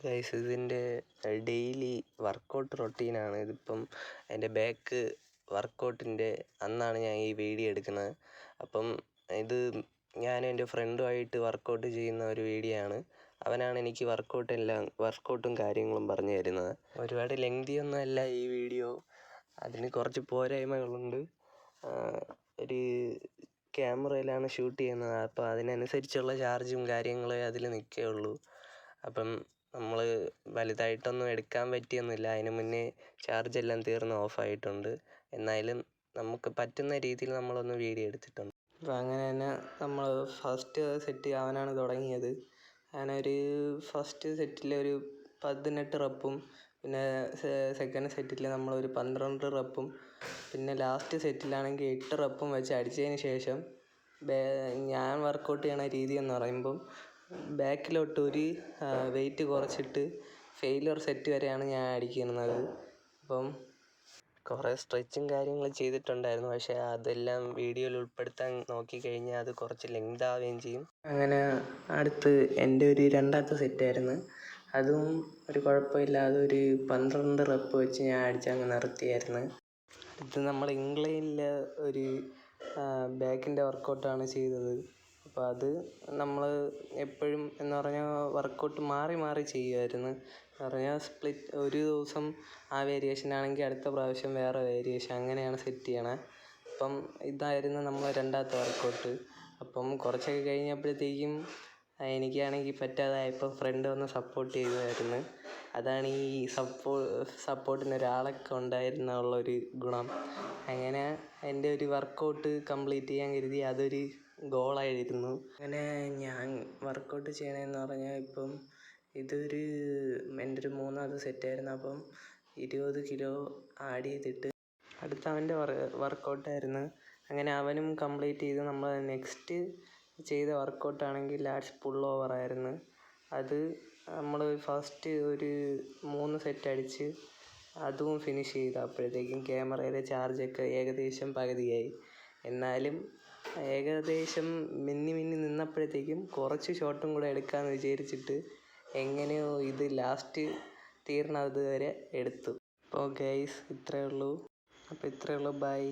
Guys, ഇതിൻ്റെ daily workout റൊട്ടീനാണ്. ഇതിപ്പം എൻ്റെ ബാക്ക് വർക്കൗട്ടിൻ്റെ അന്നാണ് ഞാൻ ഈ വീഡിയോ എടുക്കുന്നത്. അപ്പം ഇത് ഞാനും എൻ്റെ ഫ്രണ്ടുമായിട്ട് വർക്കൗട്ട് ചെയ്യുന്ന ഒരു വീഡിയോ ആണ്. അവനാണ് എനിക്ക് വർക്കൗട്ടും കാര്യങ്ങളും പറഞ്ഞു തരുന്നത്. ഒരുപാട് ലെങ്തിയൊന്നും അല്ല ഈ വീഡിയോ. അതിന് കുറച്ച് പോരായ്മകളുണ്ട്. ഒരു ക്യാമറയിലാണ് ഷൂട്ട് ചെയ്യുന്നത്. അപ്പോൾ അതിനനുസരിച്ചുള്ള ചാർജും കാര്യങ്ങളേ അതിൽ നിൽക്കുകയുള്ളൂ. അപ്പം നമ്മൾ വലുതായിട്ടൊന്നും എടുക്കാൻ പറ്റിയൊന്നുമില്ല. അതിന് മുന്നേ ചാർജെല്ലാം തീർന്ന് ഓഫായിട്ടുണ്ട്. എന്നാലും നമുക്ക് പറ്റുന്ന രീതിയിൽ നമ്മളൊന്ന് വീഡിയോ എടുത്തിട്ടുണ്ട്. അപ്പോൾ അങ്ങനെ തന്നെ നമ്മൾ ഫസ്റ്റ് സെറ്റ് അവനാണ് തുടങ്ങിയത്. ഞാനൊരു ഫസ്റ്റ് സെറ്റിലൊരു 18 റെപ്പും, പിന്നെ സെക്കൻഡ് സെറ്റിൽ നമ്മളൊരു 12 റെപ്പും, പിന്നെ ലാസ്റ്റ് സെറ്റിലാണെങ്കിൽ 8 റെപ്പും വെച്ച് അടിച്ചതിന് ശേഷം ഞാൻ വർക്കൗട്ട് ചെയ്യണ രീതി എന്ന് പറയുമ്പം ബാക്കിലോട്ടൊരു വെയിറ്റ് കുറച്ചിട്ട് ഫെയിലിയർ സെറ്റ് വരെയാണ് ഞാൻ അടിക്കുന്നത്. അപ്പം കുറേ സ്ട്രെച്ചും കാര്യങ്ങളും ചെയ്തിട്ടുണ്ടായിരുന്നു. പക്ഷേ അതെല്ലാം വീഡിയോയിൽ ഉൾപ്പെടുത്താൻ നോക്കിക്കഴിഞ്ഞാൽ അത് കുറച്ച് ലെങ്ത് ആവുകയും ചെയ്യും. അങ്ങനെ അടുത്ത് എൻ്റെ ഒരു രണ്ടാമത്തെ സെറ്റായിരുന്നു. അതും ഒരു കുഴപ്പമില്ലാതെ ഒരു 12 റെപ്പ് വെച്ച് ഞാൻ അടിച്ചങ്ങ് നിർത്തിയായിരുന്നു. അടുത്ത് നമ്മൾ ഇംഗ്ലൈനിൽ ഒരു ബാക്കിൻ്റെ വർക്കൗട്ടാണ് ചെയ്തത്. അപ്പോൾ അത് നമ്മൾ എപ്പോഴും എന്ന് പറഞ്ഞാൽ വർക്കൗട്ട് മാറി മാറി ചെയ്യുമായിരുന്നു. എന്ന് പറഞ്ഞാൽ സ്പ്ലിറ്റ് ഒരു ദിവസം ആ വേരിയേഷൻ ആണെങ്കിൽ അടുത്ത പ്രാവശ്യം വേറെ വേരിയേഷൻ, അങ്ങനെയാണ് സെറ്റ് ചെയ്യണത്. അപ്പം ഇതായിരുന്നു നമ്മളെ രണ്ടാമത്തെ വർക്കൗട്ട്. അപ്പം കുറച്ചൊക്കെ കഴിഞ്ഞപ്പോഴത്തേക്കും എനിക്കാണെങ്കിൽ പറ്റാതായപ്പോൾ ഫ്രണ്ട് വന്ന് സപ്പോർട്ട് ചെയ്യുമായിരുന്നു. അതാണ് ഈ സപ്പോർട്ടിന് ഒരാളൊക്കെ ഉണ്ടായിരുന്നുള്ളൊരു ഗുണം. അങ്ങനെ എൻ്റെ ഒരു വർക്കൗട്ട് കംപ്ലീറ്റ് ചെയ്യാൻ കരുതി അതൊരു ഗോളായിരുന്നു. അങ്ങനെ ഞാൻ വർക്കൗട്ട് ചെയ്യണമെന്ന് പറഞ്ഞാൽ ഇപ്പം ഇതൊരു എൻ്റെ ഒരു മൂന്നാമത്തെ സെറ്റായിരുന്നു. അപ്പം 20 കിലോ ആഡ് ചെയ്തിട്ട് അടുത്ത അവൻ്റെ വർക്കൗട്ടായിരുന്നു. അങ്ങനെ അവനും കംപ്ലീറ്റ് ചെയ്ത്. നമ്മൾ നെക്സ്റ്റ് ചെയ്ത വർക്കൗട്ടാണെങ്കിൽ ലാറ്റ്സ് പുൾ ഓവറായിരുന്നു. അത് നമ്മൾ ഫസ്റ്റ് ഒരു 3 സെറ്റ് അടിച്ച് അതും ഫിനിഷ് ചെയ്തു. അപ്പോഴത്തേക്കും ക്യാമറയിലെ ചാർജൊക്കെ ഏകദേശം പകുതിയായി. എന്നാലും ഏകദേശം മിന്നി നിന്നപ്പോഴത്തേക്കും കുറച്ച് ഷോട്ടും കൂടെ എടുക്കാമെന്ന് വിചാരിച്ചിട്ട് എങ്ങനെയോ ഇത് ലാസ്റ്റ് തീർന്നത് വരെ എടുത്തു. അപ്പോൾ ഗൈസ് ഇത്രയേ ഉള്ളൂ. ബൈ.